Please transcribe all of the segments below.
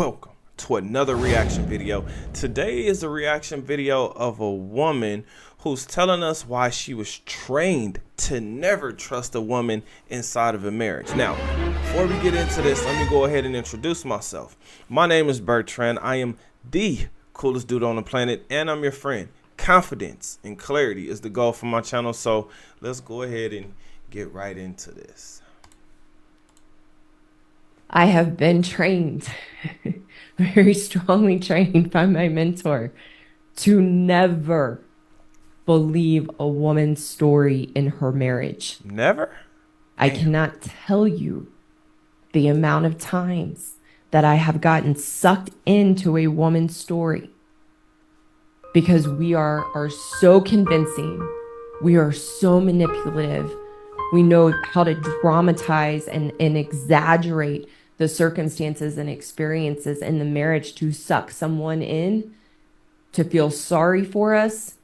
Welcome to another reaction video. Today is a reaction video of a woman who's telling us why she was trained to never trust a woman inside of a marriage. Now, before we get into this, let me go ahead and introduce myself. My name is Bertrand. I am the coolest dude on the planet, and I'm your friend. Confidence and clarity is the goal for my channel, so let's go ahead and get right into this. I have been trained, very strongly trained by my mentor to never believe a woman's story in her marriage. Never? I cannot tell you the amount of times that I have gotten sucked into a woman's story because we are so convincing. We are so manipulative. We know how to dramatize and exaggerate the circumstances and experiences in the marriage to suck someone in, to feel sorry for us,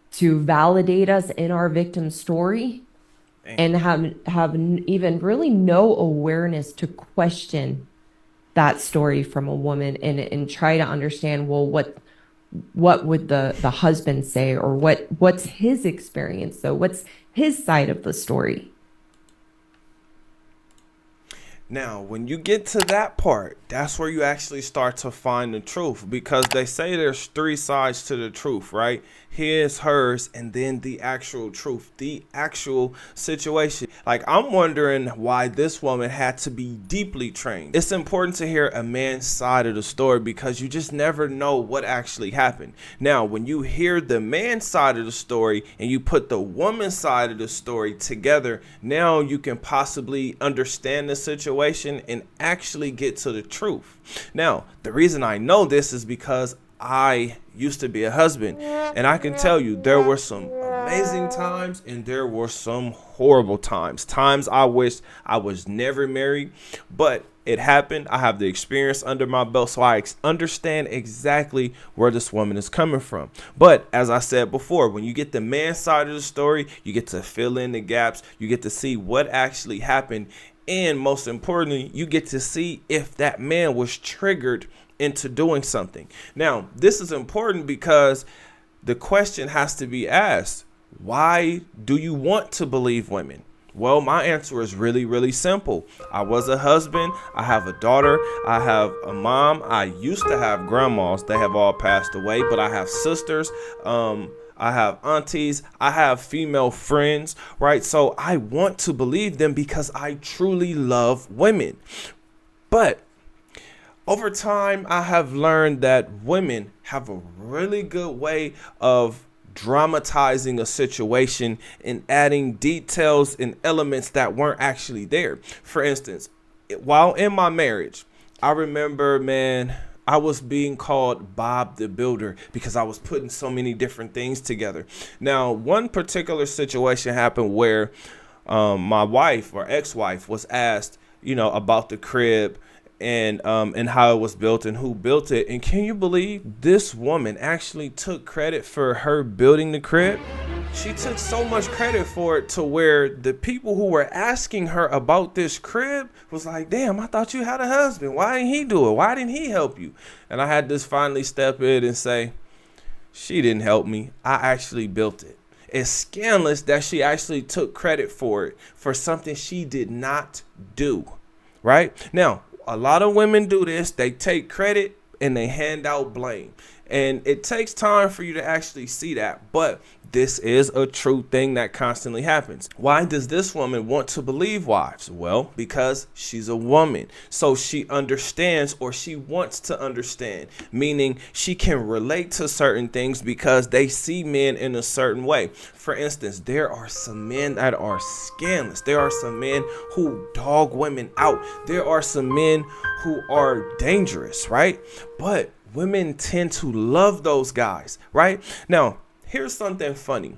to validate us in our victim story, and have even really no awareness to question that story from a woman and try to understand, well, what would the husband say, or what's his experience though? What's his side of the story? Now, when you get to that part, that's where you actually start to find the truth, because they say there's three sides to the truth, right? His, hers, and then the actual truth, the actual situation. Like, I'm wondering why this woman had to be deeply trained. It's important to hear a man's side of the story because you just never know what actually happened. Now, when you hear the man's side of the story and you put the woman's side of the story together, now you can possibly understand the situation and actually get to the truth. Now, the reason I know this is because I used to be a husband, and I can tell you there were some amazing times and there were some horrible times I wished I was never married, but it happened. I have the experience under my belt, so I understand exactly where this woman is coming from. But as I said before, when you get the man's side of the story, you get to fill in the gaps, you get to see what actually happened, and most importantly, you get to see if that man was triggered into doing something. Now, this is important because the question has to be asked: why do you want to believe women? Well, my answer is really simple. I was a husband. I have a daughter. I have a mom. I used to have grandmas. They have all passed away, but I have sisters. I have aunties, I have female friends, right? So I want to believe them because I truly love women. But over time, I have learned that women have a really good way of dramatizing a situation and adding details and elements that weren't actually there. For instance, while in my marriage, I remember, man, I was being called Bob the Builder because I was putting so many different things together. Now, one particular situation happened where my wife or ex-wife was asked, about the crib and how it was built and who built it. And can you believe this woman actually took credit for her building the crib? She took so much credit for it to where the people who were asking her about this crib was like, damn, I thought you had a husband. Why didn't he do it? Why didn't he help you? And I had to finally step in and say, she didn't help me. I actually built it. It's scandalous that she actually took credit for it, for something she did not do, right? Now, a lot of women do this. They take credit and they hand out blame. And it takes time for you to actually see that. But this is a true thing that constantly happens. Why does this woman want to believe wives? Well, because she's a woman. So she understands, or she wants to understand, meaning she can relate to certain things because they see men in a certain way. For instance, there are some men that are scandalous. There are some men who dog women out. There are some men who are dangerous, right? But women tend to love those guys, right? Now, here's something funny.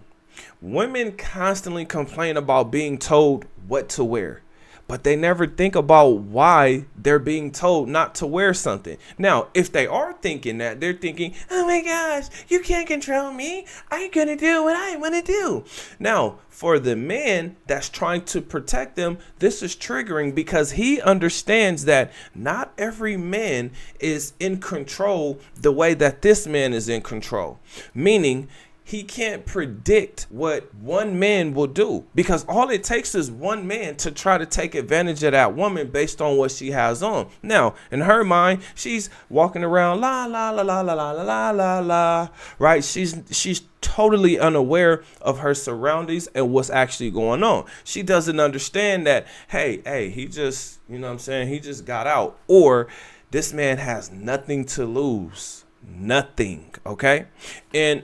Women constantly complain about being told what to wear, but they never think about why they're being told not to wear something. Now, if they are thinking that, they're thinking, oh my gosh, you can't control me. I'm going to do what I want to do. Now, for the man that's trying to protect them, this is triggering because he understands that not every man is in control the way that this man is in control. Meaning, he can't predict what one man will do because all it takes is one man to try to take advantage of that woman based on what she has on. Now, in her mind, she's walking around la la la la la la la la la, right? She's totally unaware of her surroundings and what's actually going on. She doesn't understand that, hey, he just, you know what I'm saying? He just got out, or this man has nothing to lose, nothing. Okay. And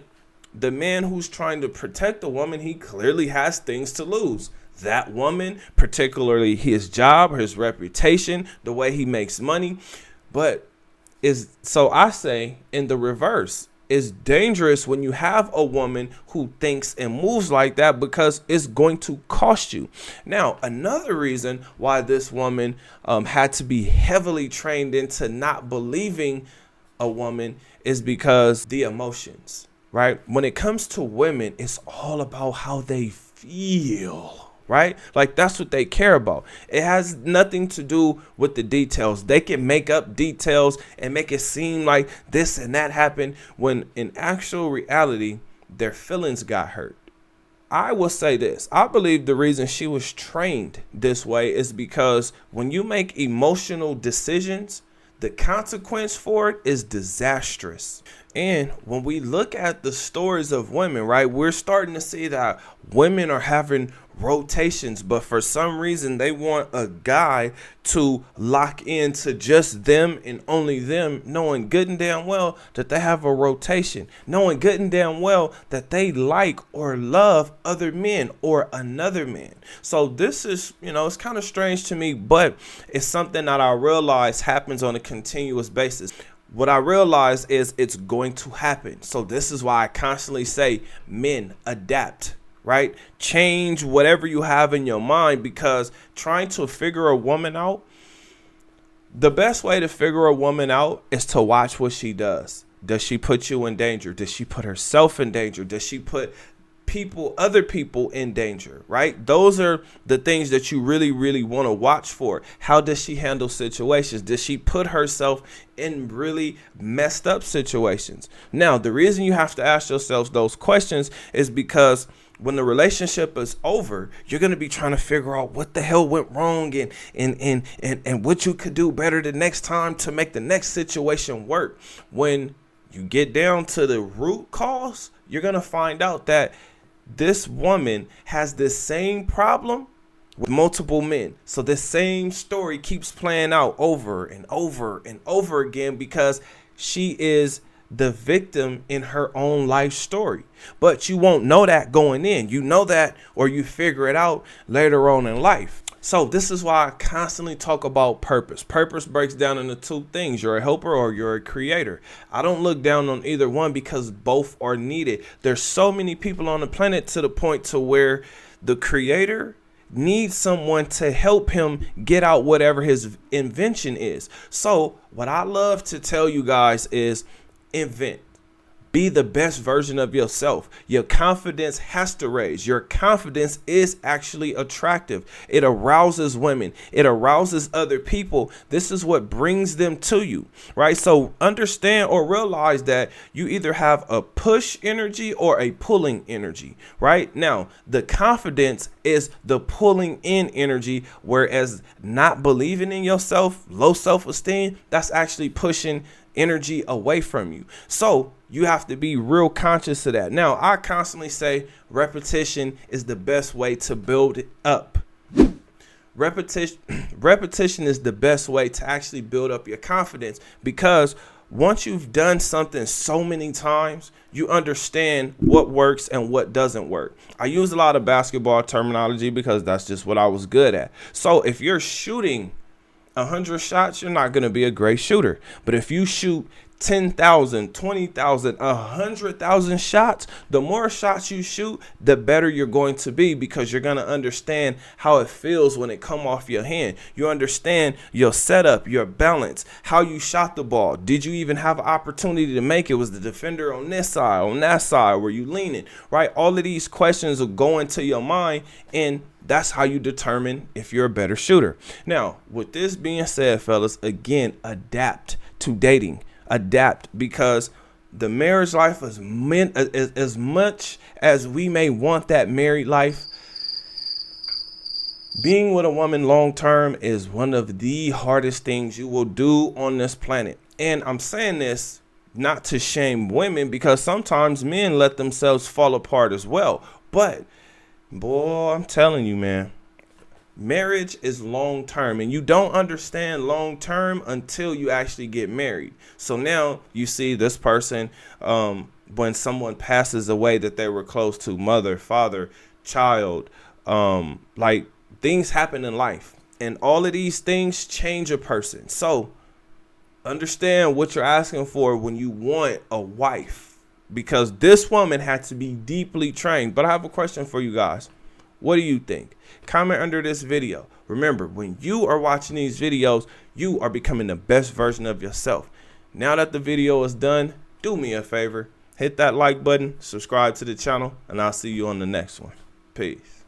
the man who's trying to protect the woman, he clearly has things to lose. That woman, particularly his job, his reputation, the way he makes money. But so I say in the reverse, it's dangerous when you have a woman who thinks and moves like that because it's going to cost you. Now, another reason why this woman had to be heavily trained into not believing a woman is because the emotions. Right? When it comes to women, it's all about how they feel, right? Like that's what they care about. It has nothing to do with the details. They can make up details and make it seem like this and that happened when in actual reality, their feelings got hurt. I will say this. I believe the reason she was trained this way is because when you make emotional decisions, the consequence for it is disastrous. And when we look at the stories of women, right, we're starting to see that women are having rotations, but for some reason they want a guy to lock into just them and only them, knowing good and damn well that they have a rotation, knowing good and damn well that they like or love other men or another man. So this is, it's kind of strange to me, but it's something that I realize happens on a continuous basis. What I realize is it's going to happen. So this is why I constantly say, men, adapt, right? Change whatever you have in your mind, because trying to figure a woman out, the best way to figure a woman out is to watch what she does. Does she put you in danger? Does she put herself in danger? Does she put other people in danger, right? Those are the things that you really, really want to watch for. How does she handle situations? Does she put herself in really messed up situations? Now, the reason you have to ask yourselves those questions is because when the relationship is over, you're going to be trying to figure out what the hell went wrong and what you could do better the next time to make the next situation work. When you get down to the root cause, you're going to find out that this woman has this same problem with multiple men. So this same story keeps playing out over and over and over again because she is the victim in her own life story. But you won't know that going in. You know that, or you figure it out later on in life. So this is why I constantly talk about purpose. Purpose breaks down into two things. You're a helper or you're a creator. I don't look down on either one because both are needed. There's so many people on the planet to the point to where the creator needs someone to help him get out whatever his invention is. So what I love to tell you guys is invent. Be the best version of yourself. Your confidence has to raise. Your confidence is actually attractive. It arouses women. It arouses other people. This is what brings them to you, right? So understand or realize that you either have a push energy or a pulling energy, right? Now, the confidence is the pulling in energy, whereas not believing in yourself, low self-esteem, that's actually pushing energy away from you. So you have to be real conscious of that. Now, I constantly say repetition is the best way to build it up. Repetition is the best way to actually build up your confidence, because once you've done something so many times, you understand what works and what doesn't work. I use a lot of basketball terminology because that's just what I was good at. So if you're shooting 100 shots, you're not going to be a great shooter. But if you shoot 10,000, 20,000, 100,000 shots, the more shots you shoot, the better you're going to be, because you're going to understand how it feels when it come off your hand. You understand your setup, your balance, how you shot the ball. Did you even have an opportunity to make it? Was the defender on this side, on that side? Were you leaning, right? All of these questions will go into your mind, and that's how you determine if you're a better shooter. Now, with this being said, fellas, again, adapt to dating. Adapt, because the marriage life is meant, as much as we may want that married life, being with a woman long term is one of the hardest things you will do on this planet. And I'm saying this not to shame women, because sometimes men let themselves fall apart as well. But boy, I'm telling you, man, marriage is long term, and you don't understand long term until you actually get married. So now you see this person, when someone passes away that they were close to, mother, father, child, like, things happen in life, and all of these things change a person. So understand what you're asking for when you want a wife, because this woman had to be deeply trained. But I have a question for you guys. What do you think? Comment under this video. Remember, when you are watching these videos, you are becoming the best version of yourself. Now that the video is done, do me a favor. Hit that like button, subscribe to the channel, and I'll see you on the next one. Peace.